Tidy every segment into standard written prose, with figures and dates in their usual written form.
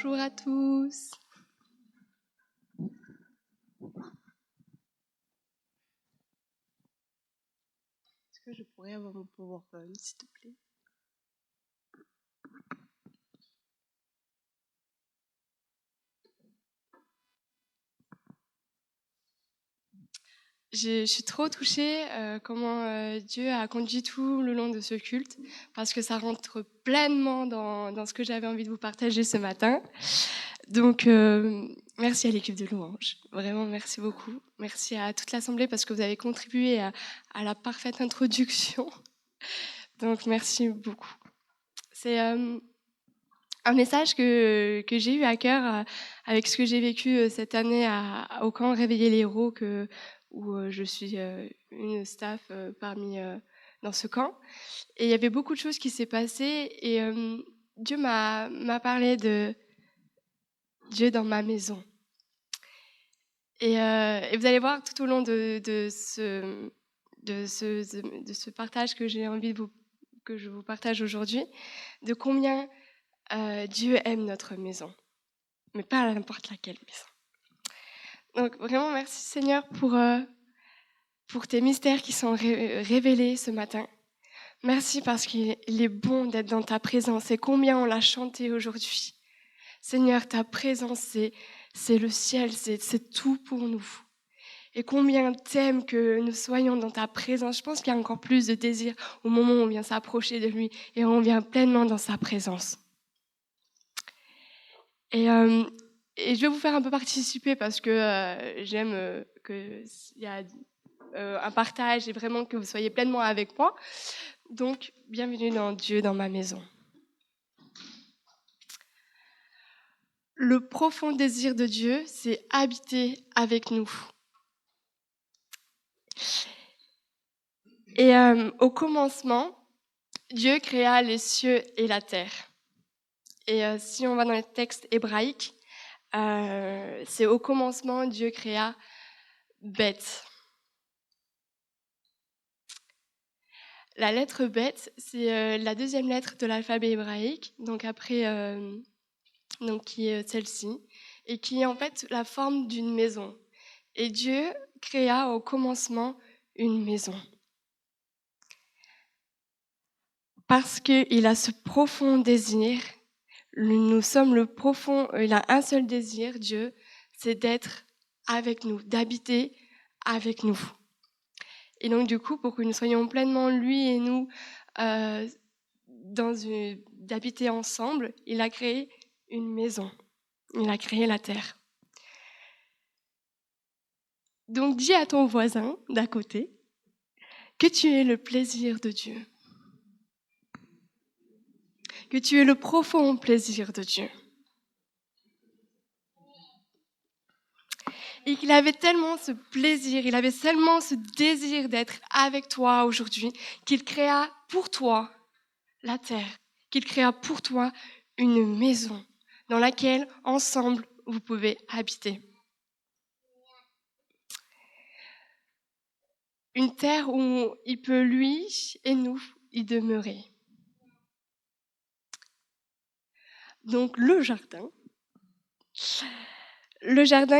Bonjour à tous. Est-ce que je pourrais avoir mon PowerPoint, s'il te plaît? Je suis trop touchée comment Dieu a conduit tout le long de ce culte, parce que ça rentre pleinement dans ce que j'avais envie de vous partager ce matin. Donc, merci à l'équipe de louange. Vraiment, merci beaucoup. Merci à toute l'Assemblée parce que vous avez contribué à la parfaite introduction. Donc, merci beaucoup. C'est un message que j'ai eu à cœur avec ce que j'ai vécu cette année au camp Réveiller les héros, où je suis une staff dans ce camp. Et il y avait beaucoup de choses qui s'est passées et Dieu m'a parlé de Dieu dans ma maison. Et vous allez voir tout au long de ce partage que j'ai envie que je vous partage aujourd'hui, de combien Dieu aime notre maison, mais pas n'importe laquelle maison. Donc vraiment merci Seigneur pour tes mystères qui sont révélés ce matin. Merci parce qu'il est bon d'être dans ta présence et combien on l'a chanté aujourd'hui. Seigneur, ta présence, c'est le ciel, c'est tout pour nous. Et combien t'aimes que nous soyons dans ta présence. Je pense qu'il y a encore plus de désir au moment où on vient s'approcher de lui et on vient pleinement dans sa présence. Et je vais vous faire un peu participer parce que j'aime qu'il y a un partage et vraiment que vous soyez pleinement avec moi. Donc, bienvenue dans Dieu, dans ma maison. Le profond désir de Dieu, c'est habiter avec nous. Et au commencement, Dieu créa les cieux et la terre. Et si on va dans les textes hébraïques, c'est au commencement, Dieu créa Beth. La lettre Beth, c'est la deuxième lettre de l'alphabet hébraïque, donc après, qui est celle-ci, et qui est en fait la forme d'une maison. Et Dieu créa au commencement une maison. Parce qu'il a ce profond désir, il a un seul désir, Dieu, c'est d'être avec nous, d'habiter avec nous. Et donc du coup, pour que nous soyons pleinement lui et nous, d'habiter ensemble, il a créé une maison, il a créé la terre. Donc dis à ton voisin d'à côté que tu es le plaisir de Dieu, que tu es le profond plaisir de Dieu. Et qu'il avait tellement ce plaisir, il avait tellement ce désir d'être avec toi aujourd'hui, qu'il créa pour toi la terre, qu'il créa pour toi une maison dans laquelle, ensemble, vous pouvez habiter. Une terre où il peut, lui et nous, y demeurer. Donc, le jardin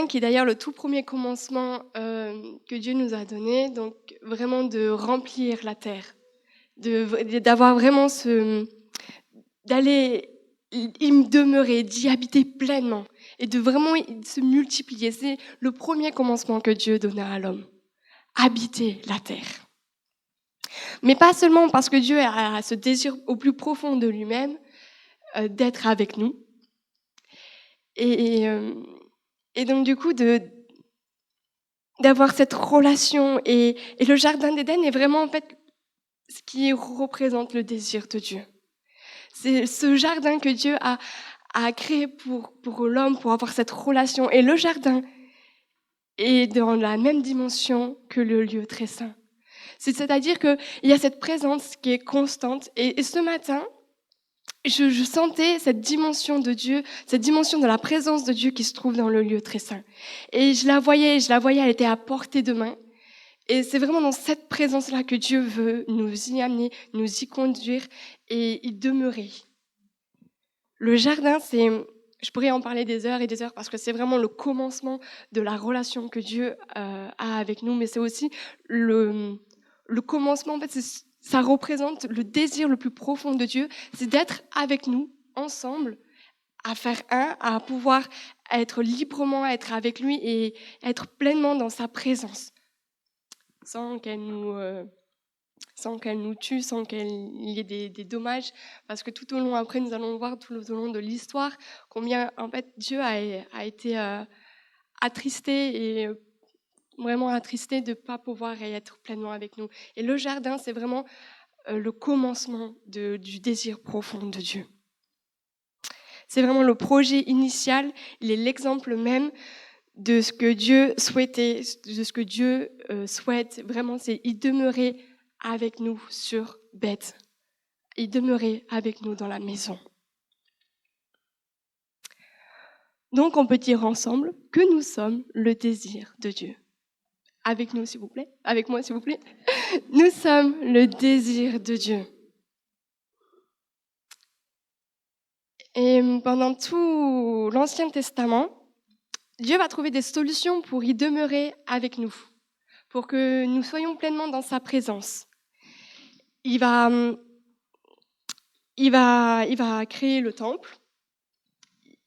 qui est d'ailleurs le tout premier commencement que Dieu nous a donné, donc vraiment de remplir la terre, d'avoir vraiment d'aller y demeurer, d'y habiter pleinement et de vraiment se multiplier. C'est le premier commencement que Dieu donna à l'homme. Habiter la terre. Mais pas seulement parce que Dieu a ce désir au plus profond de lui-même d'être avec nous. Et donc du coup d'avoir cette relation et le jardin d'Éden est vraiment en fait ce qui représente le désir de Dieu. C'est ce jardin que Dieu a créé pour l'homme, pour avoir cette relation. Et le jardin est dans la même dimension que le lieu très saint. C'est-à-dire qu'il y a cette présence qui est constante. Et ce matin, je sentais cette dimension de Dieu, cette dimension de la présence de Dieu qui se trouve dans le lieu très saint. Et je la voyais, elle était à portée de main. Et c'est vraiment dans cette présence-là que Dieu veut nous y amener, nous y conduire et y demeurer. Le jardin, je pourrais en parler des heures et des heures parce que c'est vraiment le commencement de la relation que Dieu a avec nous, mais c'est aussi le commencement. En fait, ça représente le désir le plus profond de Dieu, c'est d'être avec nous ensemble, à faire un, à pouvoir être librement, être avec lui et être pleinement dans sa présence, sans qu'elle nous tue, sans qu'il y ait des dommages, parce que tout au long, après, nous allons voir tout au long de l'histoire combien, en fait, Dieu a été attristé et vraiment attristé de ne pas pouvoir être pleinement avec nous. Et le jardin, c'est vraiment le commencement du désir profond de Dieu. C'est vraiment le projet initial, il est l'exemple même de ce que Dieu souhaitait, de ce que Dieu souhaite. Vraiment, c'est y demeurer avec nous sur Beth, y demeurer avec nous dans la maison. Donc, on peut dire ensemble que nous sommes le désir de Dieu. Avec nous, s'il vous plaît. Avec moi, s'il vous plaît. Nous sommes le désir de Dieu. Et pendant tout l'Ancien Testament, Dieu va trouver des solutions pour y demeurer avec nous, pour que nous soyons pleinement dans sa présence. Il va créer le temple.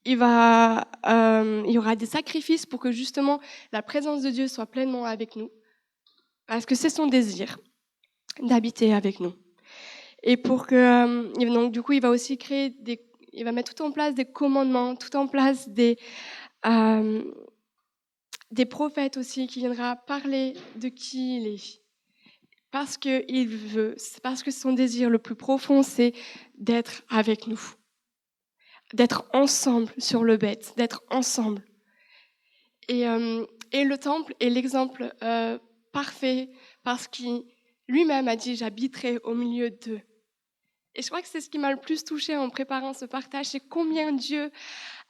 Il y aura des sacrifices pour que justement la présence de Dieu soit pleinement avec nous, parce que c'est son désir d'habiter avec nous. Et pour que donc du coup, il va aussi il va mettre tout en place des commandements, tout en place des prophètes aussi qui viendra parler de qui il est. Parce qu'il veut, parce que son désir le plus profond, c'est d'être avec nous, d'être ensemble sur le bête, d'être ensemble. Et le temple est l'exemple parfait parce qu'il lui-même a dit « j'habiterai au milieu d'eux ». Et je crois que c'est ce qui m'a le plus touchée en préparant ce partage, c'est combien Dieu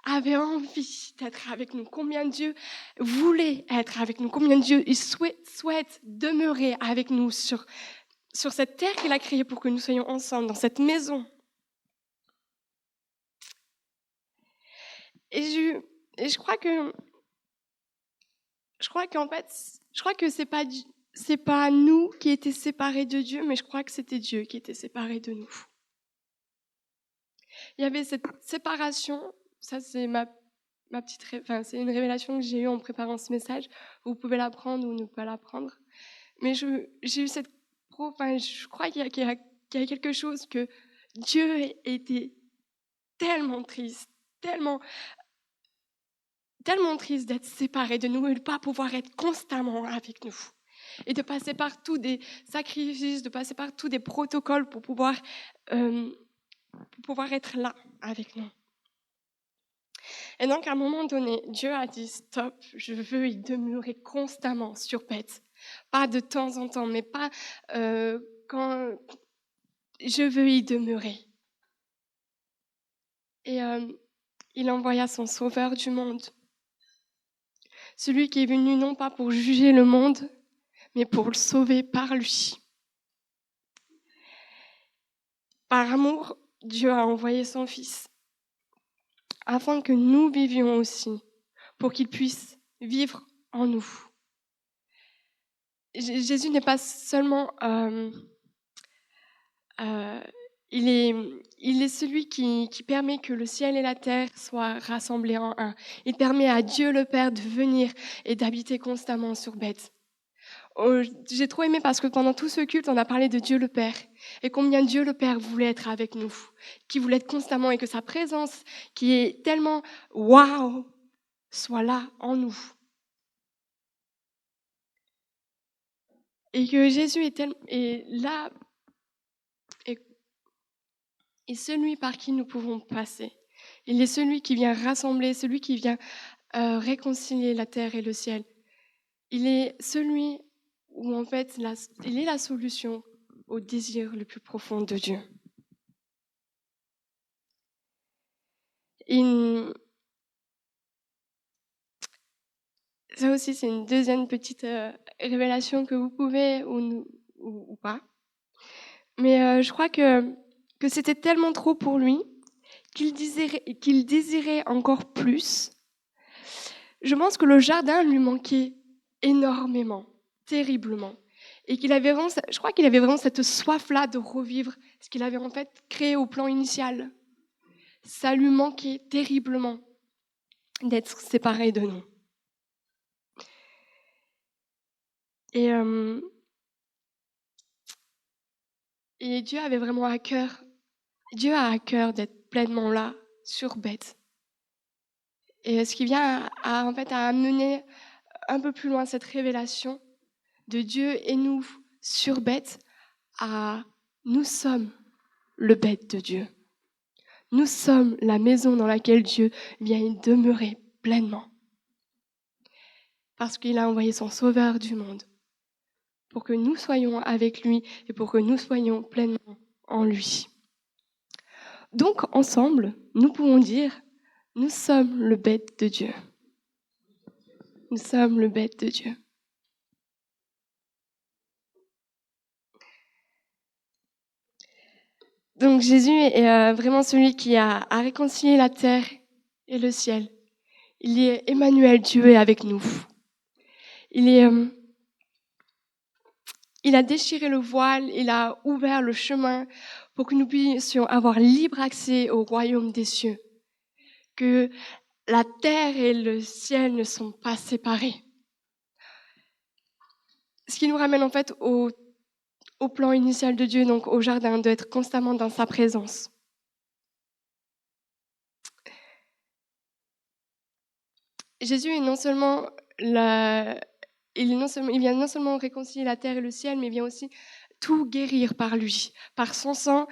avait envie d'être avec nous, combien Dieu voulait être avec nous, combien Dieu il souhaite demeurer avec nous sur cette terre qu'il a créée pour que nous soyons ensemble, dans cette maison. Et je crois qu'en fait, c'est pas nous qui étions séparés de Dieu, mais je crois que c'était Dieu qui était séparé de nous. Il y avait cette séparation, ça c'est c'est une révélation que j'ai eue en préparant ce message. Vous pouvez la prendre ou ne pas la prendre. Mais j'ai eu je crois qu'il y a quelque chose que Dieu était tellement triste, tellement triste d'être séparé de nous et de ne pas pouvoir être constamment avec nous. Et de passer par tous des sacrifices, de passer par tous des protocoles pour pouvoir être là avec nous. Et donc, à un moment donné, Dieu a dit « Stop, je veux y demeurer constamment sur Beth. Pas de temps en temps, mais pas quand je veux y demeurer. » Et il envoya son sauveur du monde. Celui qui est venu non pas pour juger le monde, mais pour le sauver par lui. Par amour, Dieu a envoyé son Fils, afin que nous vivions aussi, pour qu'il puisse vivre en nous. Jésus n'est pas seulement... il est celui qui permet que le ciel et la terre soient rassemblés en un. Il permet à Dieu le Père de venir et d'habiter constamment sur Beth. J'ai trop aimé parce que pendant tout ce culte, on a parlé de Dieu le Père et combien Dieu le Père voulait être avec nous, qui voulait être constamment et que sa présence, qui est tellement waouh, soit là en nous. Et que Jésus est là et celui par qui nous pouvons passer. Il est celui qui vient rassembler, celui qui vient réconcilier la terre et le ciel. Il est celui où en fait il est la solution au désir le plus profond de Dieu. Ça aussi, c'est une deuxième petite révélation que vous pouvez ou pas. Mais je crois que c'était tellement trop pour lui qu'il désirait encore plus, je pense que le jardin lui manquait énormément, terriblement. Et je crois qu'il avait vraiment cette soif-là de revivre ce qu'il avait en fait créé au plan initial. Ça lui manquait terriblement d'être séparé de nous. Et Dieu avait vraiment à cœur, Dieu a à cœur d'être pleinement là, sur Beth. Et ce qui vient en fait, à amener un peu plus loin cette révélation de Dieu et nous sur Beth, à nous sommes le Beth de Dieu. Nous sommes la maison dans laquelle Dieu vient y demeurer pleinement. Parce qu'il a envoyé son Sauveur du monde pour que nous soyons avec lui et pour que nous soyons pleinement en lui. Donc, ensemble, nous pouvons dire, nous sommes le Beth de Dieu. Nous sommes le Beth de Dieu. Donc, Jésus est vraiment celui qui a réconcilié la terre et le ciel. Il est Emmanuel, Dieu est avec nous. Il a déchiré le voile, il a ouvert le chemin pour que nous puissions avoir libre accès au royaume des cieux. Que la terre et le ciel ne sont pas séparés. Ce qui nous ramène en fait au plan initial de Dieu, donc au jardin, d'être constamment dans sa présence. Jésus est il vient non seulement réconcilier la terre et le ciel, mais il vient aussi tout guérir par lui. Par son sang,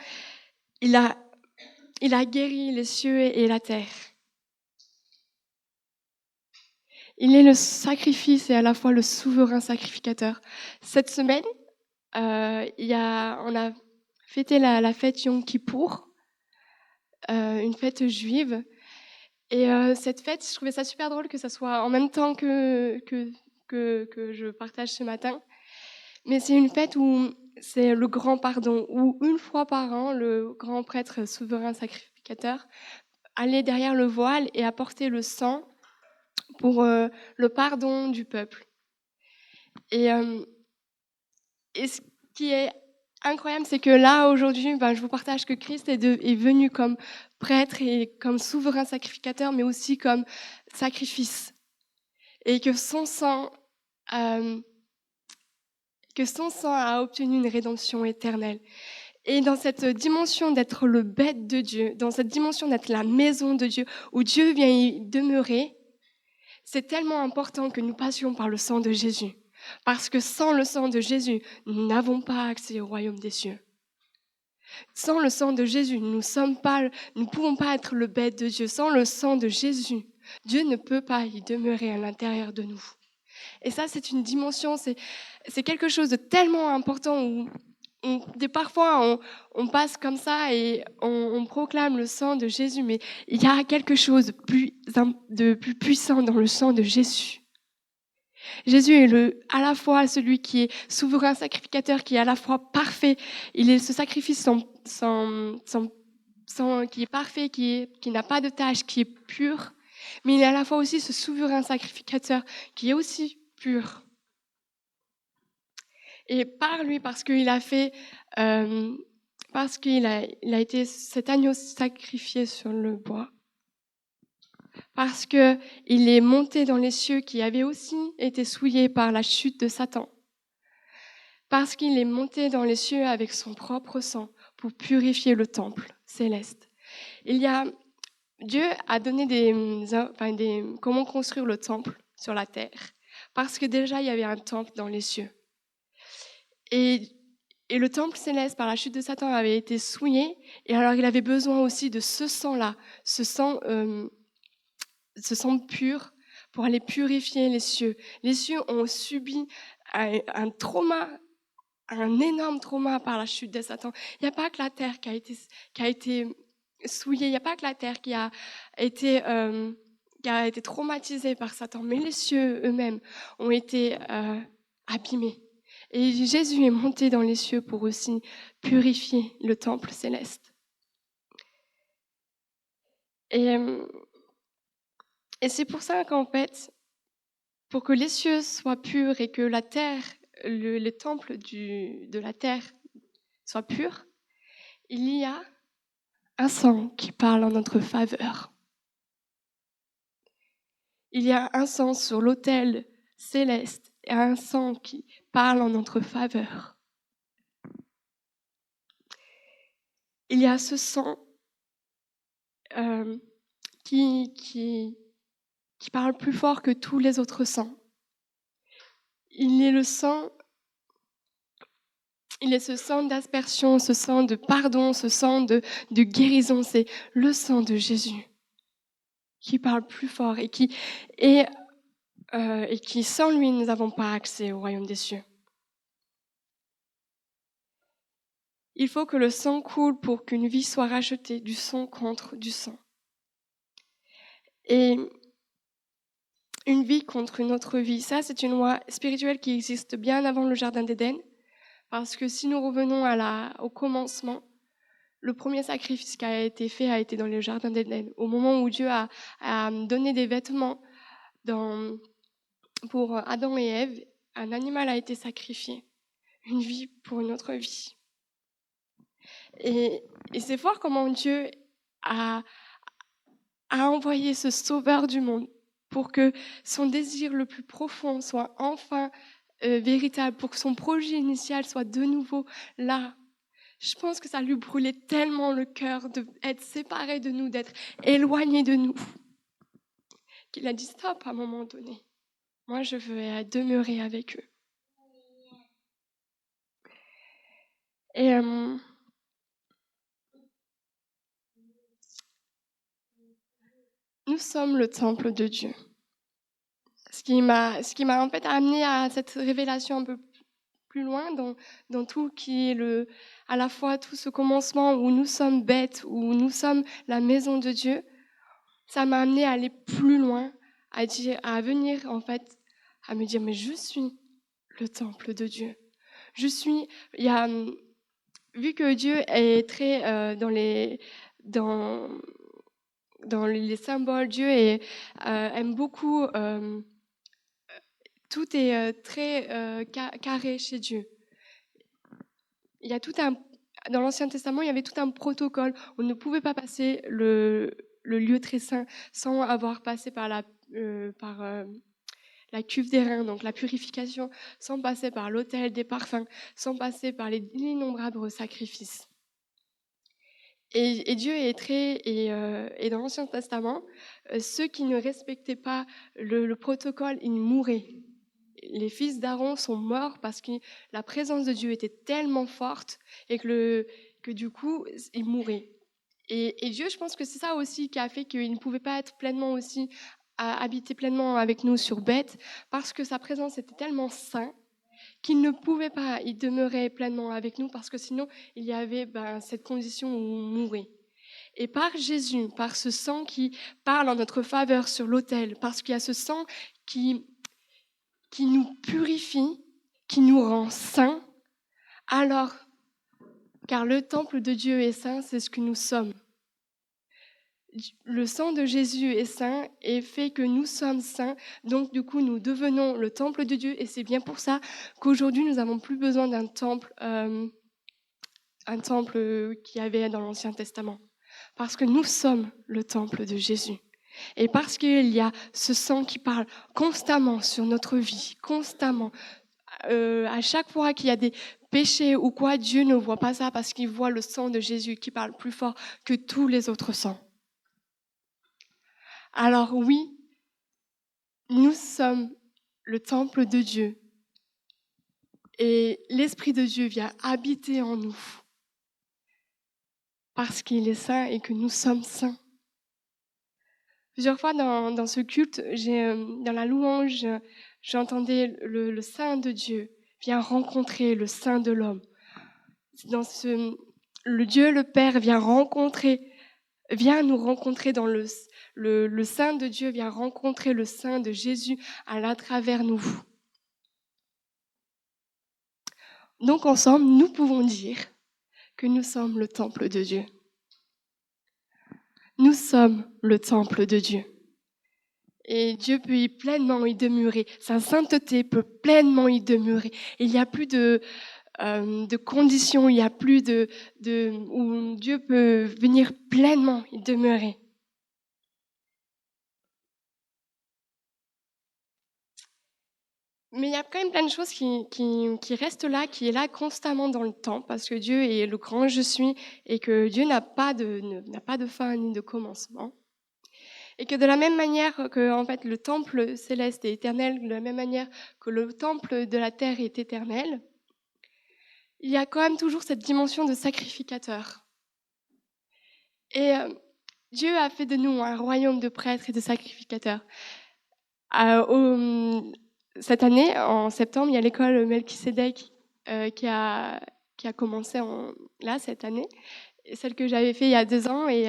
il a guéri les cieux et la terre. Il est le sacrifice et à la fois le souverain sacrificateur. Cette semaine, on a fêté la fête Yom Kippour, une fête juive. Et cette fête, je trouvais ça super drôle que ça soit en même temps que je partage ce matin. Mais c'est une fête où c'est le grand pardon, où une fois par an, le grand prêtre souverain sacrificateur allait derrière le voile et apportait le sang pour le pardon du peuple. Et ce qui est incroyable, c'est que là, aujourd'hui, je vous partage que Christ est venu comme prêtre et comme souverain sacrificateur, mais aussi comme sacrifice. Et que son sang a obtenu une rédemption éternelle. Et dans cette dimension d'être le Beth de Dieu, dans cette dimension d'être la maison de Dieu, où Dieu vient y demeurer, c'est tellement important que nous passions par le sang de Jésus. Parce que sans le sang de Jésus, nous n'avons pas accès au royaume des cieux. Sans le sang de Jésus, nous ne pouvons pas être le Beth de Dieu. Sans le sang de Jésus, Dieu ne peut pas y demeurer à l'intérieur de nous. Et ça, c'est une dimension, c'est quelque chose de tellement important où parfois on passe comme ça et on proclame le sang de Jésus, mais il y a quelque chose de plus puissant dans le sang de Jésus. Jésus est à la fois celui qui est souverain sacrificateur, qui est à la fois parfait. Il est ce sacrifice qui est parfait, qui n'a pas de tâche, qui est pur. Mais il est à la fois aussi ce souverain sacrificateur qui est aussi pur. Et par lui, parce qu'il a fait, parce qu'il a été cet agneau sacrifié sur le bois, parce qu'il est monté dans les cieux qui avaient aussi été souillés par la chute de Satan, parce qu'il est monté dans les cieux avec son propre sang pour purifier le temple céleste. Dieu a donné comment construire le temple sur la terre, parce que déjà il y avait un temple dans les cieux. Et le temple céleste, par la chute de Satan, avait été souillé. Et alors, il avait besoin aussi de ce sang-là, ce sang pur, pour aller purifier les cieux. Les cieux ont subi un trauma, un énorme trauma par la chute de Satan. Il n'y a pas que la terre qui a été souillée, il n'y a pas que la terre qui a été traumatisée par Satan, mais les cieux eux-mêmes ont été abîmés. Et Jésus est monté dans les cieux pour aussi purifier le temple céleste. Et, et c'est pour ça qu'en fait, pour que les cieux soient purs et que la terre, le temple de la terre soit pur, il y a un sang qui parle en notre faveur. Il y a un sang sur l'autel céleste et un sang qui parle en notre faveur. Il y a ce sang qui parle plus fort que tous les autres sangs. Il est ce sang d'aspersion, ce sang de pardon, ce sang de guérison. C'est le sang de Jésus qui parle plus fort et qui sans lui, nous n'avons pas accès au royaume des cieux. Il faut que le sang coule pour qu'une vie soit rachetée, du sang contre du sang. Et une vie contre une autre vie, ça c'est une loi spirituelle qui existe bien avant le jardin d'Éden, parce que si nous revenons au commencement, le premier sacrifice qui a été fait a été dans le jardin d'Éden, au moment où Dieu a donné des vêtements pour Adam et Ève, un animal a été sacrifié, une vie pour une autre vie. Et c'est fort comment Dieu a envoyé ce sauveur du monde pour que son désir le plus profond soit enfin véritable, pour que son projet initial soit de nouveau là. Je pense que ça lui brûlait tellement le cœur d'être séparé de nous, d'être éloigné de nous, qu'il a dit stop à un moment donné. Moi, je veux demeurer avec eux. Et nous sommes le temple de Dieu. Ce qui m'a en fait amené à cette révélation un peu plus loin dans tout qui est à la fois tout ce commencement où nous sommes bêtes, où nous sommes la maison de Dieu. Ça m'a amené à aller plus loin, à venir en fait, à me dire mais je suis le temple de Dieu. Vu que Dieu est très dans les symboles, Dieu aime beaucoup. Tout est très carré chez Dieu. Il y a dans l'Ancien Testament, il y avait tout un protocole. On ne pouvait pas passer le lieu très saint sans avoir passé par la cuve des reins, donc la purification, sans passer par l'autel des parfums, sans passer par les innombrables sacrifices. Et Dieu et dans l'Ancien Testament, ceux qui ne respectaient pas le protocole, ils mouraient. Les fils d'Aaron sont morts parce que la présence de Dieu était tellement forte et que du coup, ils mouraient. Et Dieu, je pense que c'est ça aussi qui a fait qu'il ne pouvait pas être pleinement aussi, habiter pleinement avec nous sur Beth, parce que sa présence était tellement sainte qu'il ne pouvait pas y demeurer pleinement avec nous, parce que sinon, il y avait cette condition où on mourait. Et par Jésus, par ce sang qui parle en notre faveur sur l'autel, parce qu'il y a ce sang qui nous purifie, qui nous rend saints, alors, car le temple de Dieu est saint, c'est ce que nous sommes. Le sang de Jésus est saint et fait que nous sommes saints, donc du coup nous devenons le temple de Dieu, et c'est bien pour ça qu'aujourd'hui nous n'avons plus besoin d'un temple, qu'il y avait dans l'Ancien Testament, parce que nous sommes le temple de Jésus. Et parce qu'il y a ce sang qui parle constamment sur notre vie, constamment, à chaque fois qu'il y a des péchés ou quoi, Dieu ne voit pas ça parce qu'il voit le sang de Jésus qui parle plus fort que tous les autres sangs. Alors oui, nous sommes le temple de Dieu et l'Esprit de Dieu vient habiter en nous parce qu'il est saint et que nous sommes saints. Plusieurs fois dans ce culte, dans la louange, j'entendais le Saint de Dieu vient rencontrer le Saint de l'homme. Le Dieu, le Père, vient nous rencontrer dans le Saint de Dieu, vient rencontrer le Saint de Jésus à travers nous. Donc ensemble, nous pouvons dire que nous sommes le temple de Dieu. Nous sommes le temple de Dieu. Et Dieu peut pleinement y demeurer. Sa sainteté peut pleinement y demeurer. Il n'y a plus de conditions, il n'y a plus où Dieu peut venir pleinement y demeurer. Mais il y a quand même plein de choses qui restent là, qui est là constamment dans le temps, parce que Dieu est le grand je suis et que Dieu n'a pas de fin ni de commencement. Et que de la même manière que en fait, le temple céleste est éternel, de la même manière que le temple de la terre est éternel, il y a quand même toujours cette dimension de sacrificateur. Et Dieu a fait de nous un royaume de prêtres et de sacrificateurs. Cette année, en septembre, il y a l'école Melchisedec qui a commencé là cette année, celle que j'avais fait il y a 2 ans, et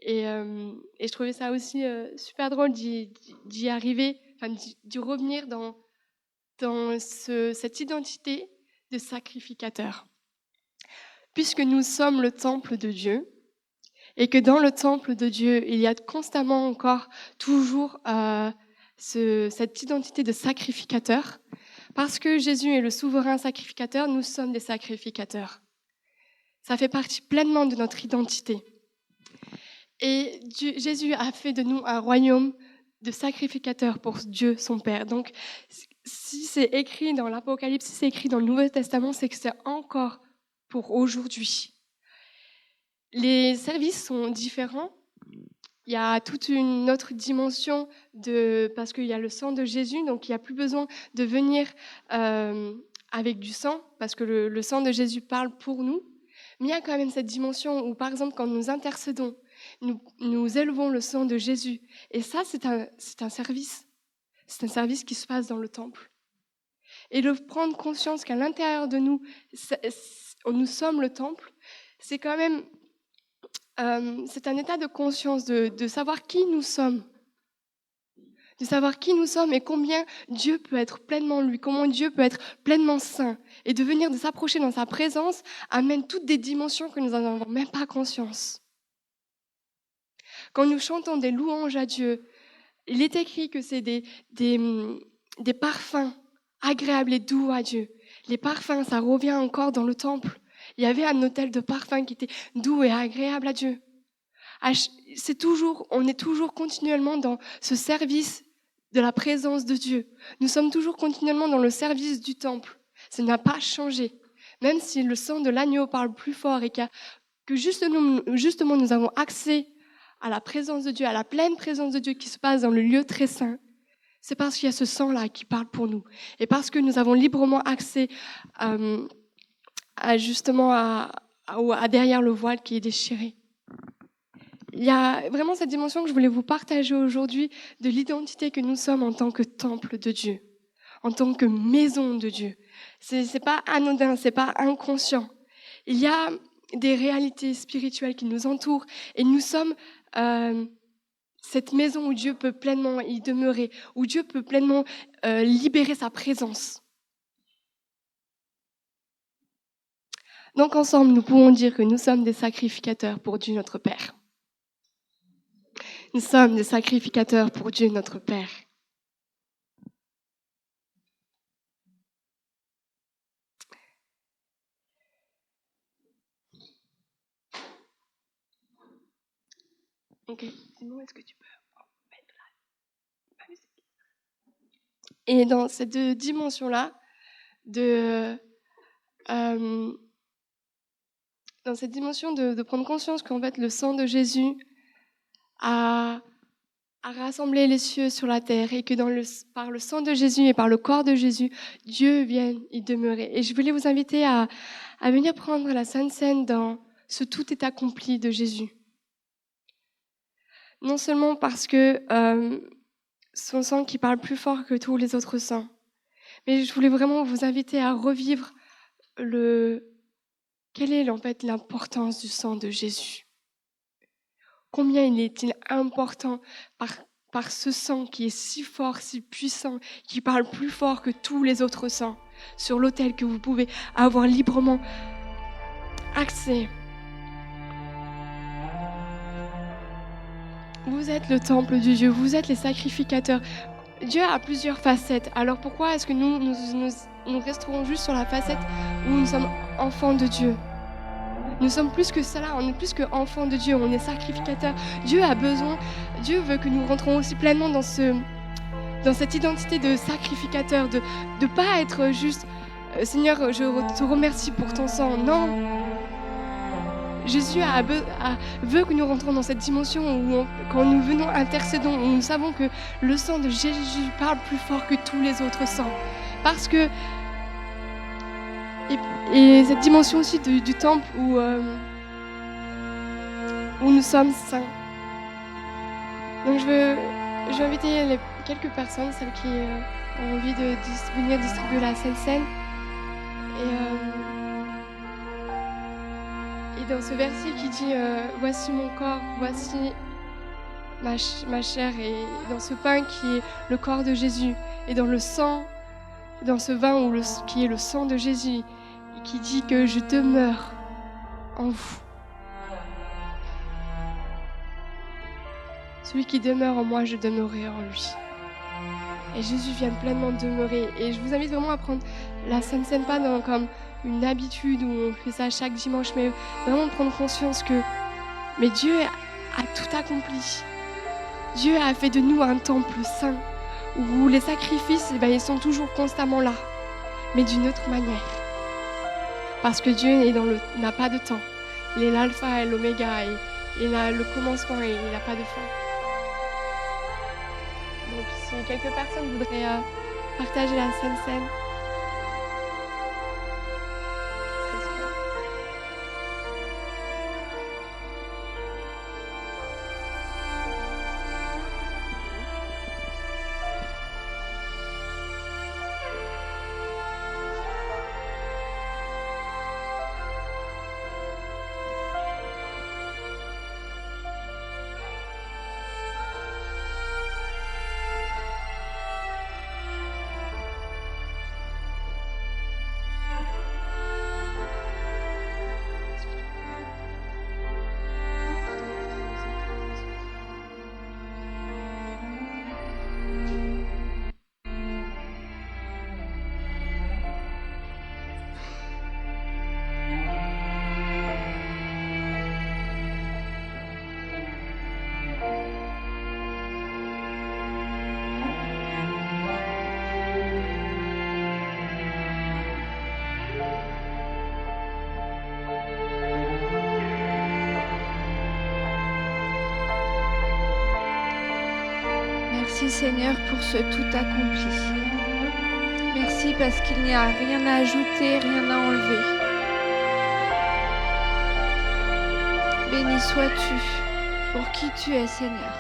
je trouvais ça aussi super drôle d'y arriver, enfin d'y revenir dans cette identité de sacrificateur. Puisque nous sommes le temple de Dieu, et que dans le temple de Dieu, il y a constamment encore toujours cette identité de sacrificateur. Parce que Jésus est le souverain sacrificateur, nous sommes des sacrificateurs. Ça fait partie pleinement de notre identité. Et Jésus a fait de nous un royaume de sacrificateurs pour Dieu, son Père. Donc, si c'est écrit dans l'Apocalypse, si c'est écrit dans le Nouveau Testament, c'est que c'est encore pour aujourd'hui. Les services sont différents. Il y a toute une autre dimension parce qu'il y a le sang de Jésus, donc il n'y a plus besoin de venir avec du sang, parce que le sang de Jésus parle pour nous. Mais il y a quand même cette dimension où, par exemple, quand nous intercédons, nous élevons le sang de Jésus. Et ça, c'est un service. C'est un service qui se passe dans le temple. Et de prendre conscience qu'à l'intérieur de nous, nous sommes le temple, c'est quand même c'est un état de conscience de savoir qui nous sommes. De savoir qui nous sommes et combien Dieu peut être pleinement lui, comment Dieu peut être pleinement saint. Et de venir de s'approcher dans sa présence amène toutes des dimensions que nous n'en avons même pas conscience. Quand nous chantons des louanges à Dieu, il est écrit que c'est des parfums agréables et doux à Dieu. Les parfums, ça revient encore dans le temple. Il y avait un autel de parfums qui était doux et agréable à Dieu. On est toujours continuellement dans ce service de la présence de Dieu. Nous sommes toujours continuellement dans le service du temple. Ça n'a pas changé. Même si le sang de l'agneau parle plus fort et que justement nous avons accès à la présence de Dieu, à la pleine présence de Dieu qui se passe dans le lieu très saint, c'est parce qu'il y a ce sang-là qui parle pour nous. Et parce que nous avons librement accès justement à derrière le voile qui est déchiré. Il y a vraiment cette dimension que je voulais vous partager aujourd'hui de l'identité que nous sommes en tant que temple de Dieu, en tant que maison de Dieu. C'est pas anodin, c'est pas inconscient. Il y a des réalités spirituelles qui nous entourent et nous sommes cette maison où Dieu peut pleinement y demeurer, où Dieu peut pleinement libérer sa présence. Donc ensemble, nous pouvons dire que nous sommes des sacrificateurs pour Dieu notre Père. Nous sommes des sacrificateurs pour Dieu notre Père. Ok, sinon est-ce que tu peux mettre la musique? Et dans cette dimension-là, dans cette dimension de prendre conscience qu'en fait le sang de Jésus a rassemblé les cieux sur la terre et que par le sang de Jésus et par le corps de Jésus, Dieu vient y demeurer. Et je voulais vous inviter à venir prendre la Sainte Seine dans ce tout est accompli de Jésus. Non seulement parce que son sang qui parle plus fort que tous les autres sangs, mais je voulais vraiment vous inviter à revivre quelle est en fait l'importance du sang de Jésus. Combien il est-il important par ce sang qui est si fort, si puissant, qui parle plus fort que tous les autres sangs, sur l'autel que vous pouvez avoir librement accès. Vous êtes le temple de Dieu, vous êtes les sacrificateurs. Dieu a plusieurs facettes. Alors pourquoi est-ce que nous resterons juste sur la facette où nous sommes enfants de Dieu? Nous sommes plus que cela, on est plus qu'enfants de Dieu, on est sacrificateurs. Dieu veut que nous rentrons aussi pleinement dans cette identité de sacrificateur, de ne pas être juste Seigneur, je te remercie pour ton sang. Non, Jésus veut que nous rentrons dans cette dimension où quand nous venons intercédons, où nous savons que le sang de Jésus parle plus fort que tous les autres sangs. Parce que et cette dimension aussi du temple où nous sommes saints. Donc je veux inviter quelques personnes, celles qui ont envie de venir distribuer la Sainte Seine. Et dans ce verset qui dit voici mon corps, voici ma chair, et dans ce pain qui est le corps de Jésus, et dans le sang, dans ce vin qui est le sang de Jésus, qui dit que je demeure en vous. Celui qui demeure en moi, je demeurerai en lui. Et Jésus vient pleinement demeurer. Et je vous invite vraiment à prendre la Sainte Seine pas comme une habitude où on fait ça chaque dimanche, mais vraiment prendre conscience que Dieu a tout accompli. Dieu a fait de nous un temple saint où les sacrifices, ils sont toujours constamment là, mais d'une autre manière. Parce que Dieu n'a pas de temps. Il est l'alpha et l'oméga, et il a le commencement et il n'a pas de fin. Donc si quelques personnes voudraient partager la Sainte Seine, Merci Seigneur pour ce tout accompli. Merci parce qu'il n'y a rien à ajouter, rien à enlever. Béni sois-tu pour qui tu es Seigneur.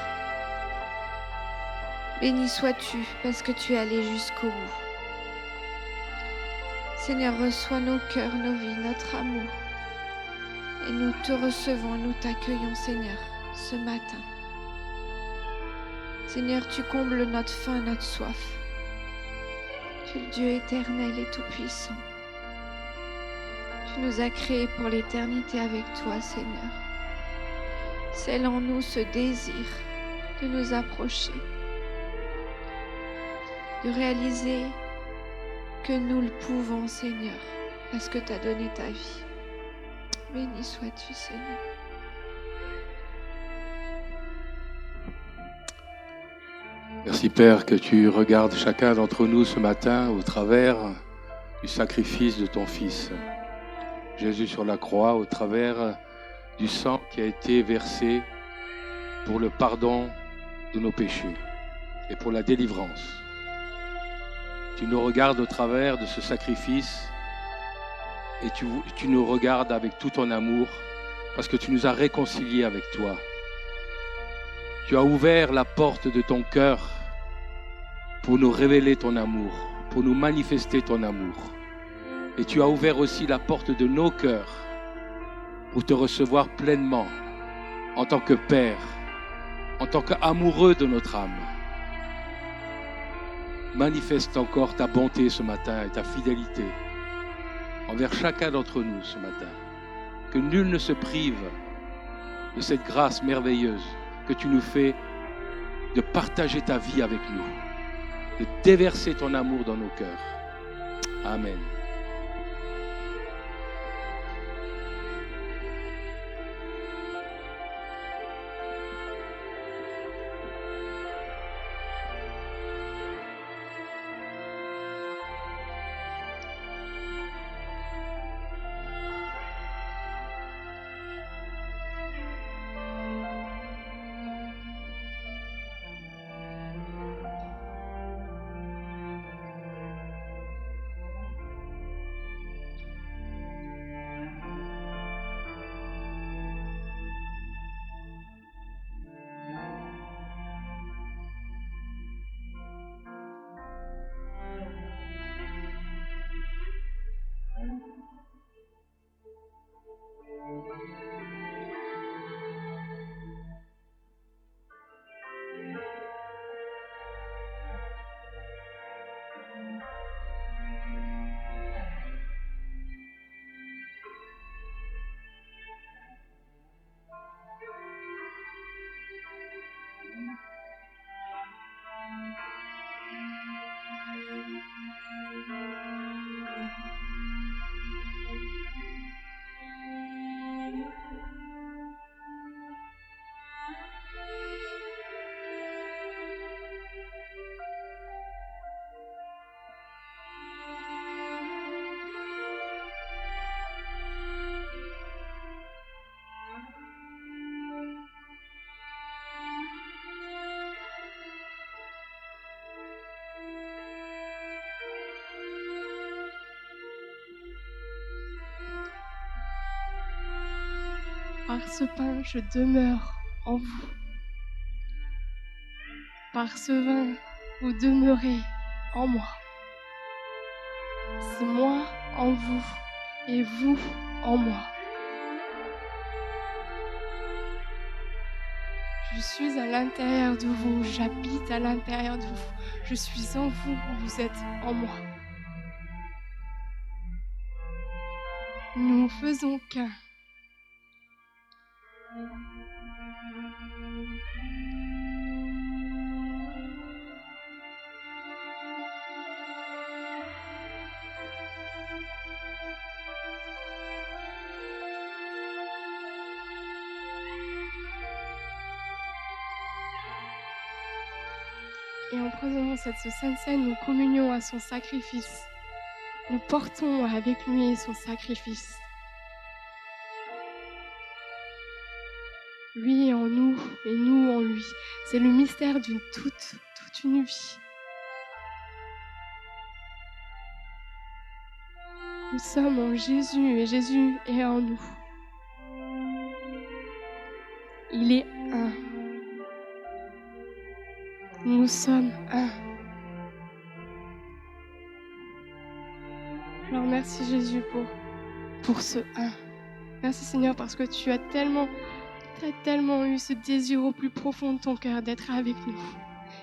Béni sois-tu parce que tu es allé jusqu'au bout. Seigneur, reçois nos cœurs, nos vies, notre amour. Et nous te recevons, nous t'accueillons Seigneur ce matin. Seigneur, tu combles notre faim, notre soif. Tu es le Dieu éternel et tout-puissant. Tu nous as créés pour l'éternité avec toi, Seigneur. Scelle en nous ce désir de nous approcher, de réaliser que nous le pouvons, Seigneur, parce que tu as donné ta vie. Béni sois-tu, Seigneur. Merci Père que tu regardes chacun d'entre nous ce matin au travers du sacrifice de ton Fils. Jésus sur la croix, au travers du sang qui a été versé pour le pardon de nos péchés et pour la délivrance. Tu nous regardes au travers de ce sacrifice et tu nous regardes avec tout ton amour parce que tu nous as réconciliés avec toi. Tu as ouvert la porte de ton cœur pour nous révéler ton amour, pour nous manifester ton amour. Et tu as ouvert aussi la porte de nos cœurs pour te recevoir pleinement en tant que Père, en tant qu'amoureux de notre âme. Manifeste encore ta bonté ce matin et ta fidélité envers chacun d'entre nous ce matin. Que nul ne se prive de cette grâce merveilleuse que tu nous fais de partager ta vie avec nous, de déverser ton amour dans nos cœurs. Amen. Par ce pain, je demeure en vous. Par ce vin, vous demeurez en moi. C'est moi en vous et vous en moi. Je suis à l'intérieur de vous, j'habite à l'intérieur de vous. Je suis en vous, vous êtes en moi. Nous faisons qu'un. Et en prenant cette Sainte Seine, nous communions à son sacrifice. Nous portons avec lui son sacrifice. Lui en nous et nous en lui. C'est le mystère d'une toute une vie. Nous sommes en Jésus et Jésus est en nous. Il est un. Nous sommes un. Alors merci Jésus pour ce un. Merci Seigneur parce que tu as tellement eu ce désir au plus profond de ton cœur d'être avec nous,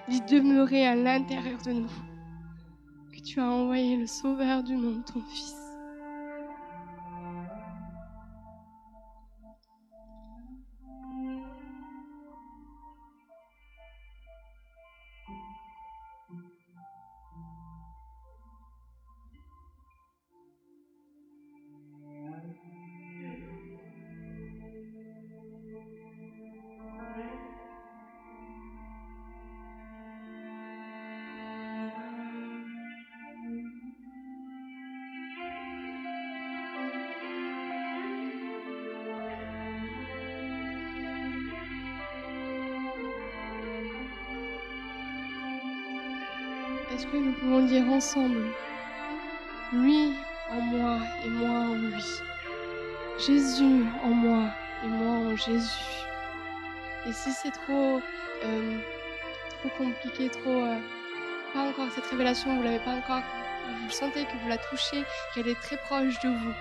d'y demeurer à l'intérieur de nous, que tu as envoyé le Sauveur du monde, ton Fils. Est-ce que nous pouvons dire ensemble, lui en moi et moi en lui, Jésus en moi et moi en Jésus. Et si c'est trop compliqué, pas encore cette révélation, vous l'avez pas encore, vous sentez que vous la touchez, qu'elle est très proche de vous,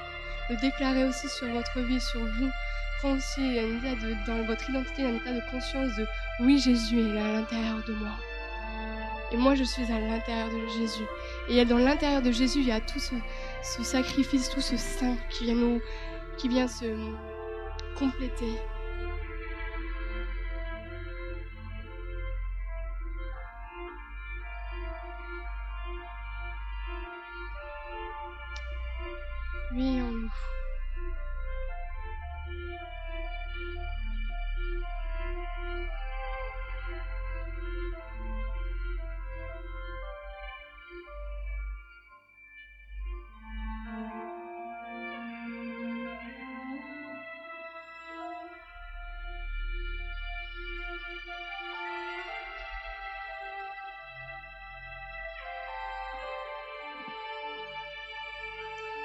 le déclarer aussi sur votre vie, sur vous, prend aussi un état dans votre identité, un état de conscience de oui, Jésus est là à l'intérieur de moi. Et moi, je suis à l'intérieur de Jésus. Et dans l'intérieur de Jésus, il y a tout ce sacrifice, tout ce sang qui vient se compléter.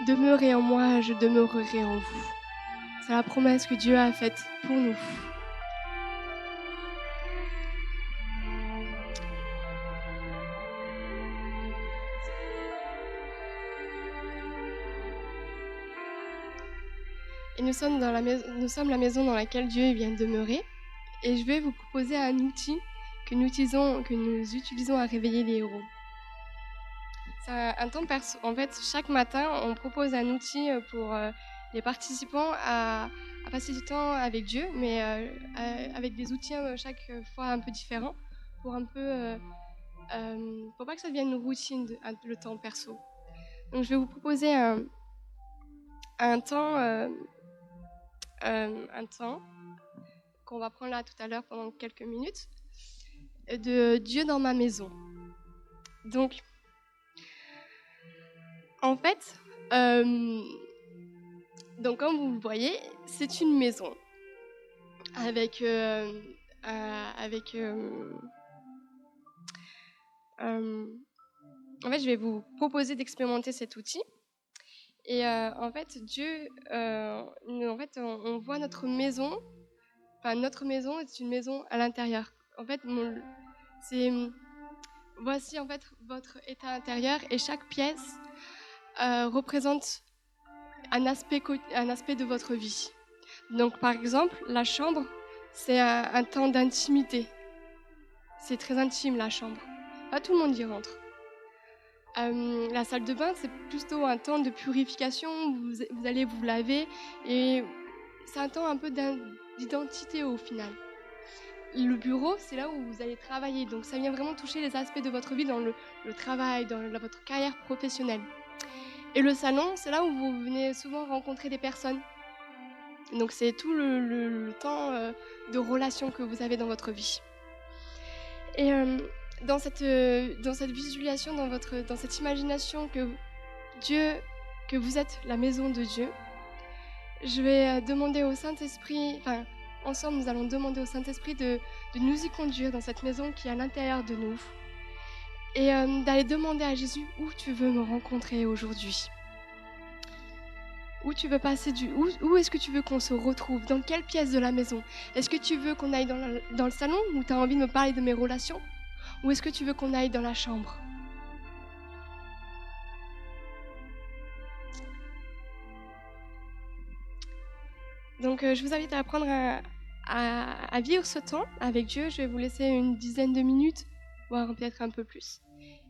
Demeurez en moi, je demeurerai en vous. C'est la promesse que Dieu a faite pour nous. Et nous sommes la maison dans laquelle Dieu vient demeurer. Et je vais vous proposer un outil que nous utilisons à réveiller les héros. C'est un temps perso. En fait, chaque matin, on propose un outil pour les participants à passer du temps avec Dieu, mais avec des outils chaque fois un peu différents, pour pour pas que ça devienne une routine le temps perso. Donc, je vais vous proposer un temps qu'on va prendre là tout à l'heure pendant quelques minutes de Dieu dans ma maison. Donc, en fait, donc comme vous le voyez, c'est une maison avec en fait, je vais vous proposer d'expérimenter cet outil. Et en fait, Dieu, on voit notre maison. Enfin, notre maison est une maison à l'intérieur. En fait, voici en fait votre état intérieur et chaque pièce représente un aspect de votre vie. Donc, par exemple, la chambre, c'est un temps d'intimité. C'est très intime, la chambre. Pas tout le monde y rentre. La salle de bain, c'est plutôt un temps de purification où vous allez vous laver et c'est un temps un peu d'identité au final. Le bureau, c'est là où vous allez travailler. Donc, ça vient vraiment toucher les aspects de votre vie dans le travail, dans votre carrière professionnelle. Et le salon, c'est là où vous venez souvent rencontrer des personnes. Donc, c'est tout le temps de relation que vous avez dans votre vie. Et dans cette visualisation, dans cette imagination que vous êtes la maison de Dieu, je vais demander au Saint-Esprit, ensemble, nous allons demander au Saint-Esprit de nous y conduire dans cette maison qui est à l'intérieur de nous. Et d'aller demander à Jésus où tu veux me rencontrer aujourd'hui. Où tu veux passer où est-ce que tu veux qu'on se retrouve? Dans quelle pièce de la maison? Est-ce que tu veux qu'on aille dans le salon où tu as envie de me parler de mes relations? Ou est-ce que tu veux qu'on aille dans la chambre? Donc je vous invite à apprendre à vivre ce temps avec Dieu. Je vais vous laisser une dizaine de minutes, voire peut-être un peu plus.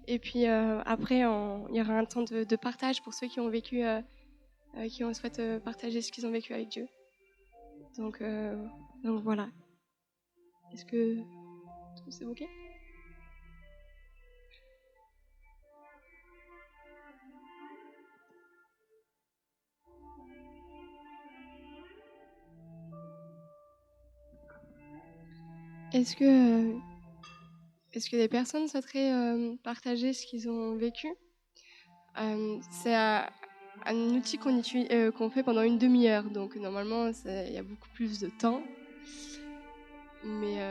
Et puis après, il y aura un temps de partage pour ceux qui ont vécu, qui souhaitent partager ce qu'ils ont vécu avec Dieu. Donc voilà. Est-ce que c'est OK? Est-ce que des personnes souhaiteraient partager ce qu'ils ont vécu? C'est un outil qu'on fait pendant une demi-heure, donc normalement il y a beaucoup plus de temps. Mais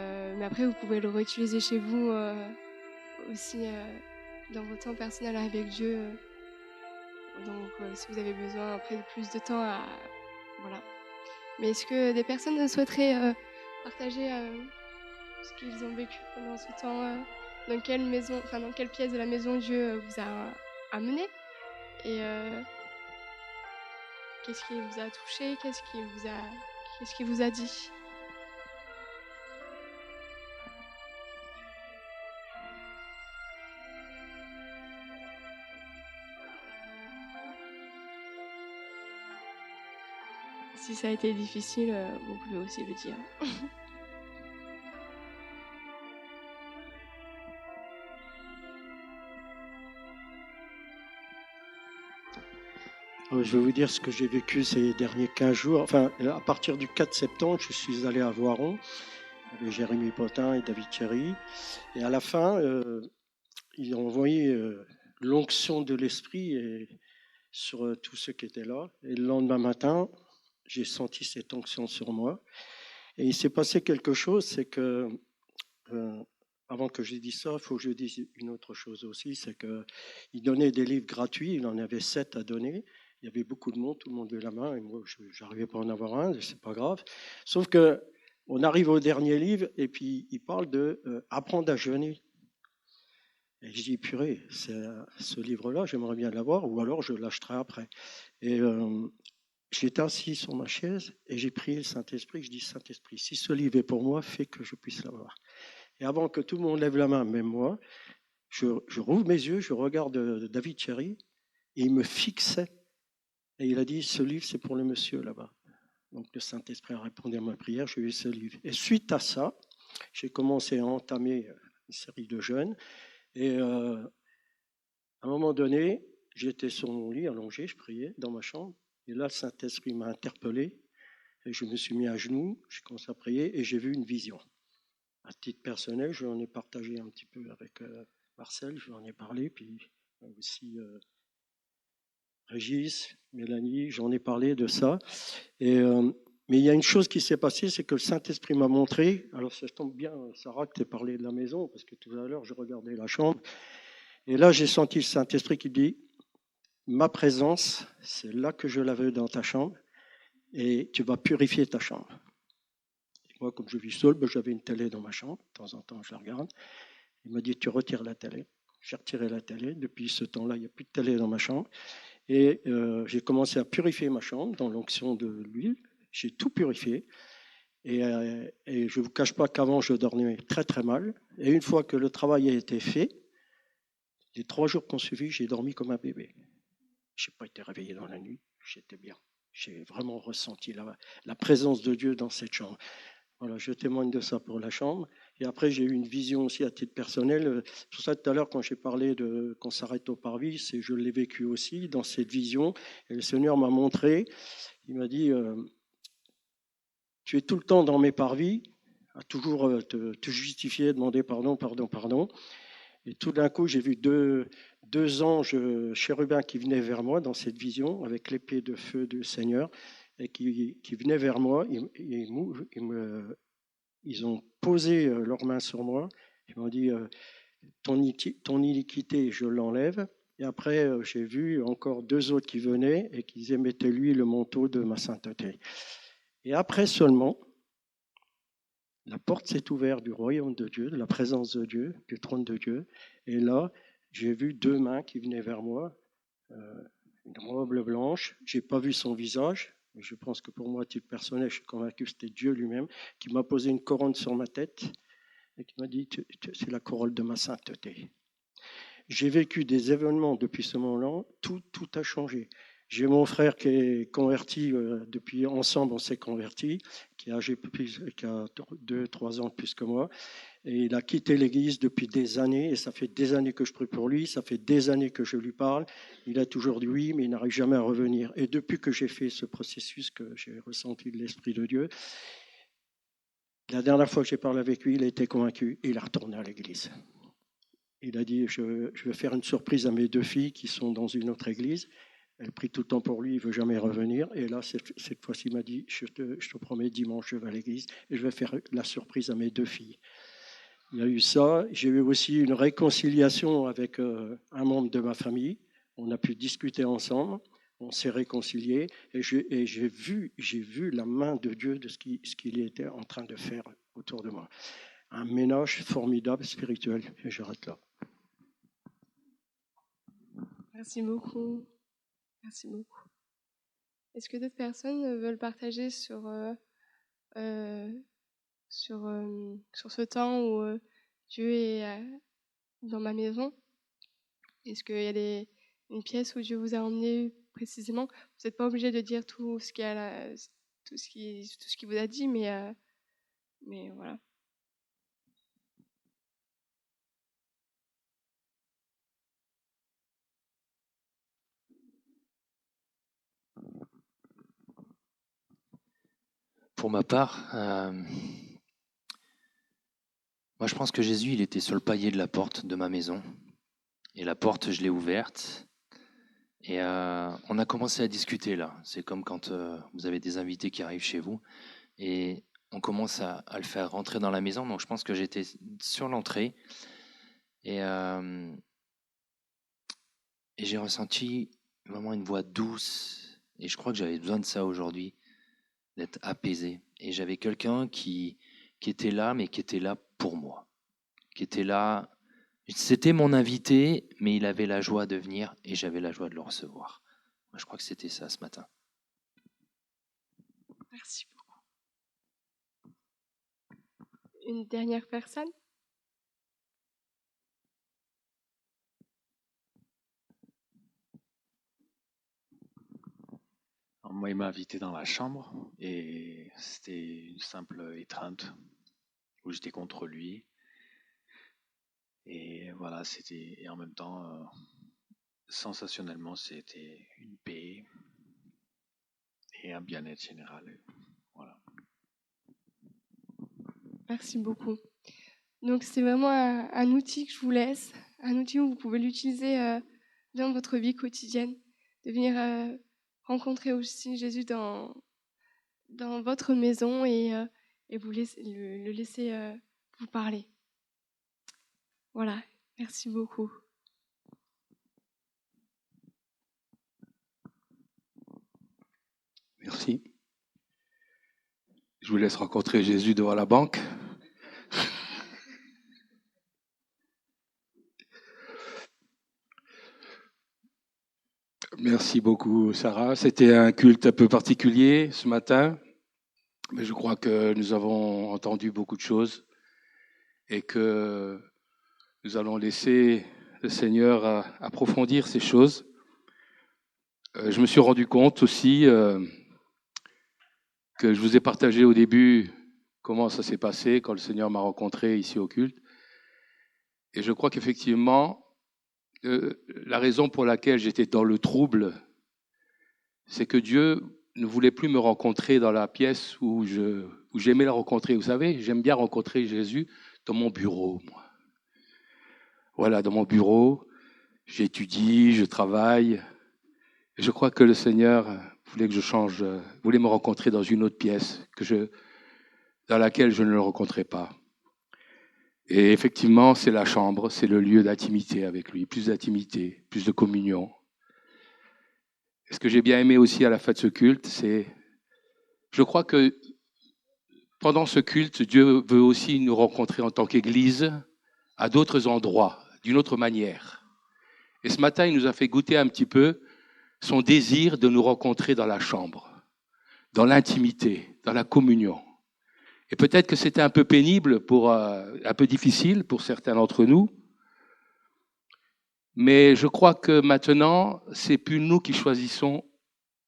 après, vous pouvez le réutiliser chez vous aussi dans votre temps personnel avec Dieu. Donc si vous avez besoin après de plus de temps, voilà. Mais est-ce que des personnes souhaiteraient partager ce qu'ils ont vécu pendant ce temps? Dans quelle pièce de la maison Dieu vous a amené? Et qu'est-ce qui vous a touché? Qu'est-ce qu'il vous a dit? Si ça a été difficile, vous pouvez aussi le dire. Je vais vous dire ce que j'ai vécu ces derniers 15 jours. Enfin, à partir du 4 septembre, je suis allé à Voiron avec Jérémy Potin et David Thierry. Et à la fin, ils ont envoyé l'onction de l'esprit sur tous ceux qui étaient là. Et le lendemain matin, j'ai senti cette onction sur moi. Et il s'est passé quelque chose, c'est que, avant que je dise ça, il faut que je dise une autre chose aussi, c'est qu'il donnait des livres gratuits, il en avait 7 à donner. Il y avait beaucoup de monde, tout le monde levait la main, et moi, je n'arrivais pas à en avoir un, c'est pas grave. Sauf que on arrive au dernier livre, et puis il parle de apprendre à jeûner. Et je dis, purée, ce livre-là, j'aimerais bien l'avoir, ou alors je l'achèterai après. Et j'étais assis sur ma chaise, et j'ai prié le Saint-Esprit, je dis, Saint-Esprit, si ce livre est pour moi, fais que je puisse l'avoir. Et avant que tout le monde lève la main, même moi, je rouvre mes yeux, je regarde David Cherry, et il me fixait. Et il a dit, ce livre, c'est pour le monsieur là-bas. Donc le Saint-Esprit a répondu à ma prière, j'ai eu ce livre. Et suite à ça, j'ai commencé à entamer une série de jeûnes. Et à un moment donné, j'étais sur mon lit, allongé, je priais dans ma chambre. Et là, le Saint-Esprit m'a interpellé. Et je me suis mis à genoux, j'ai commencé à prier et j'ai vu une vision. À titre personnel, je l'en ai partagé un petit peu avec Marcel, je lui en ai parlé, puis aussi Régis, Mélanie, j'en ai parlé de ça. Mais il y a une chose qui s'est passée, c'est que le Saint-Esprit m'a montré, alors ça tombe bien, Sarah, que tu as parlé de la maison, parce que tout à l'heure, je regardais la chambre, et là, j'ai senti le Saint-Esprit qui dit, ma présence, c'est là que je la veux dans ta chambre, et tu vas purifier ta chambre. Et moi, comme je vis seul, j'avais une télé dans ma chambre, de temps en temps, je la regarde. Il m'a dit, tu retires la télé. J'ai retiré la télé. Depuis ce temps-là, il n'y a plus de télé dans ma chambre. Et j'ai commencé à purifier ma chambre dans l'onction de l'huile. J'ai tout purifié. Et je ne vous cache pas qu'avant, je dormais très, très mal. Et une fois que le travail a été fait, les 3 jours qu'on suivi, j'ai dormi comme un bébé. Je n'ai pas été réveillé dans la nuit. J'étais bien. J'ai vraiment ressenti la présence de Dieu dans cette chambre. Voilà, je témoigne de ça pour la chambre. Et après, j'ai eu une vision aussi à titre personnel. Tout ça, tout à l'heure, quand j'ai parlé qu'on s'arrête au parvis, je l'ai vécu aussi dans cette vision. Et le Seigneur m'a montré, il m'a dit, tu es tout le temps dans mes parvis, à toujours te justifier, demander pardon, pardon, pardon. Et tout d'un coup, j'ai vu deux anges chérubins qui venaient vers moi dans cette vision, avec l'épée de feu du Seigneur, et qui venaient vers moi. Ils ont posé leurs mains sur moi. Ils m'ont dit, ton iniquité, je l'enlève. Et après, j'ai vu encore 2 autres qui venaient et qui disaient, mettez-lui le manteau de ma sainteté. Et après seulement, la porte s'est ouverte du royaume de Dieu, de la présence de Dieu, du trône de Dieu. Et là, j'ai vu 2 mains qui venaient vers moi, une robe blanche. Je n'ai pas vu son visage, mais je pense que pour moi, à titre personnel, je suis convaincu que c'était Dieu lui-même qui m'a posé une couronne sur ma tête et qui m'a dit, c'est la couronne de ma sainteté. J'ai vécu des événements depuis ce moment-là, tout a changé. J'ai mon frère qui est converti, depuis ensemble on s'est converti, qui a 2-3 ans de plus que moi. Et il a quitté l'église depuis des années, et ça fait des années que je prie pour lui, ça fait des années que je lui parle. Il a toujours dit oui, mais il n'arrive jamais à revenir. Et depuis que j'ai fait ce processus, que j'ai ressenti de l'Esprit de Dieu, la dernière fois que j'ai parlé avec lui, il a été convaincu et il est retourné à l'église. Il a dit, je vais faire une surprise à mes 2 filles qui sont dans une autre église. Elle prie tout le temps pour lui, il ne veut jamais revenir. Et là, cette fois-ci, il m'a dit, je te promets, dimanche, je vais à l'église et je vais faire la surprise à mes 2 filles. Il y a eu ça. J'ai eu aussi une réconciliation avec un membre de ma famille. On a pu discuter ensemble. On s'est réconciliés. Et j'ai vu la main de Dieu de ce qu'il était en train de faire autour de moi. Un ménage formidable spirituel. Et j'arrête là. Merci beaucoup. Merci beaucoup. Est-ce que d'autres personnes veulent partager sur ce temps où Dieu est dans ma maison? Est-ce qu'il y a une pièce où Dieu vous a emmené précisément? Vous n'êtes pas obligé de dire tout ce qu'il vous a dit, mais voilà. Pour ma part, moi je pense que Jésus, il était sur le palier de la porte de ma maison. Et la porte, je l'ai ouverte. Et on a commencé à discuter là. C'est comme quand vous avez des invités qui arrivent chez vous. Et on commence à le faire rentrer dans la maison. Donc je pense que j'étais sur l'entrée. Et j'ai ressenti vraiment une voix douce. Et je crois que j'avais besoin de ça aujourd'hui, d'être apaisé. Et j'avais quelqu'un qui était là, mais qui était là pour moi. Qui était là. C'était mon invité, mais il avait la joie de venir et j'avais la joie de le recevoir. Moi, je crois que c'était ça ce matin. Merci beaucoup. Une dernière personne? Alors, moi, il m'a invité dans la chambre et c'était une simple étreinte où j'étais contre lui. Et voilà, et en même temps, sensationnellement, c'était une paix et un bien-être général. Voilà. Merci beaucoup. Donc c'est vraiment un outil que je vous laisse, un outil où vous pouvez l'utiliser dans votre vie quotidienne, de venir rencontrer aussi Jésus dans votre maison et vous le laisser vous parler. Voilà, merci beaucoup. Merci. Je vous laisse rencontrer Jésus devant la banque. Merci beaucoup, Sarah. C'était un culte un peu particulier ce matin, mais je crois que nous avons entendu beaucoup de choses et que nous allons laisser le Seigneur approfondir ces choses. Je me suis rendu compte aussi que je vous ai partagé au début comment ça s'est passé quand le Seigneur m'a rencontré ici au culte. Et je crois qu'effectivement, la raison pour laquelle j'étais dans le trouble, c'est que Dieu ne voulait plus me rencontrer dans la pièce où j'aimais le rencontrer. Vous savez, j'aime bien rencontrer Jésus dans mon bureau, moi. Voilà, dans mon bureau, j'étudie, je travaille. Et je crois que le Seigneur voulait que je change, voulait me rencontrer dans une autre pièce dans laquelle je ne le rencontrais pas. Et effectivement, c'est la chambre, c'est le lieu d'intimité avec lui, plus d'intimité, plus de communion. Et ce que j'ai bien aimé aussi à la fin de ce culte, je crois que pendant ce culte, Dieu veut aussi nous rencontrer en tant qu'Église à d'autres endroits, d'une autre manière. Et ce matin, il nous a fait goûter un petit peu son désir de nous rencontrer dans la chambre, dans l'intimité, dans la communion. Et peut-être que c'était un peu pénible, un peu difficile pour certains d'entre nous, mais je crois que maintenant, c'est plus nous qui choisissons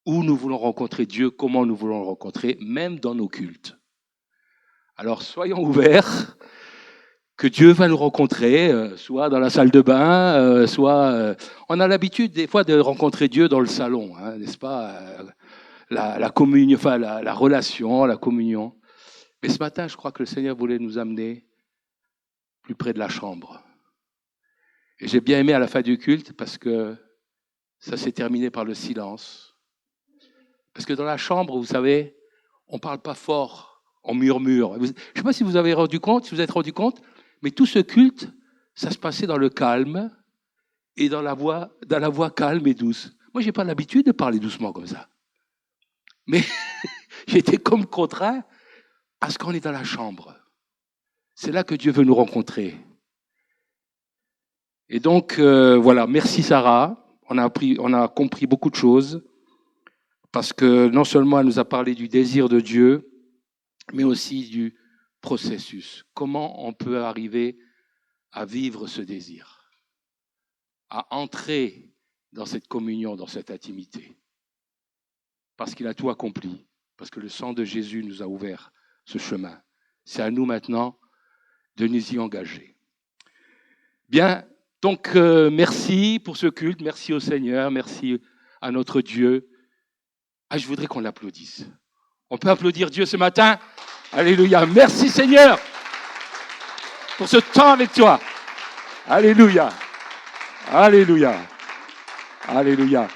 où nous voulons rencontrer Dieu, comment nous voulons le rencontrer, même dans nos cultes. Alors soyons ouverts, que Dieu va nous rencontrer, soit dans la salle de bain, on a l'habitude des fois de rencontrer Dieu dans le salon, hein, n'est-ce pas? La communion, enfin la relation, la communion. Mais ce matin, je crois que le Seigneur voulait nous amener plus près de la chambre. Et j'ai bien aimé à la fin du culte parce que ça s'est terminé par le silence. Parce que dans la chambre, vous savez, on ne parle pas fort, on murmure. Je ne sais pas si vous avez rendu compte, si vous êtes rendu compte, mais tout ce culte, ça se passait dans le calme et dans la voix calme et douce. Moi, je n'ai pas l'habitude de parler doucement comme ça. Mais j'étais comme contraint parce qu'on est dans la chambre. C'est là que Dieu veut nous rencontrer. Et donc, voilà, merci Sarah. On a compris beaucoup de choses parce que non seulement elle nous a parlé du désir de Dieu, mais aussi du processus. Comment on peut arriver à vivre ce désir, à entrer dans cette communion, dans cette intimité. Parce qu'il a tout accompli, parce que le sang de Jésus nous a ouvert ce chemin. C'est à nous maintenant de nous y engager. Bien, donc merci pour ce culte, merci au Seigneur, merci à notre Dieu. Je voudrais qu'on l'applaudisse. On peut applaudir Dieu ce matin? Alléluia. Merci Seigneur pour ce temps avec toi. Alléluia. Alléluia. Alléluia.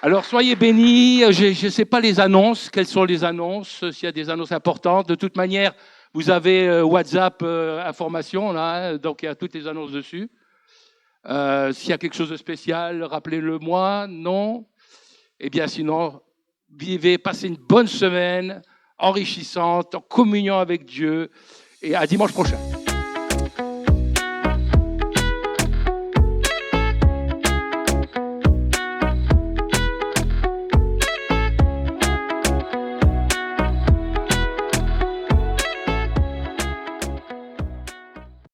Alors soyez bénis. Je ne sais pas les annonces. Quelles sont les annonces? S'il y a des annonces importantes. De toute manière, vous avez WhatsApp information là, donc il y a toutes les annonces dessus. S'il y a quelque chose de spécial, rappelez-le moi. Non? Eh bien, sinon, vivez, passez une bonne semaine enrichissante, en communion avec Dieu. Et à dimanche prochain.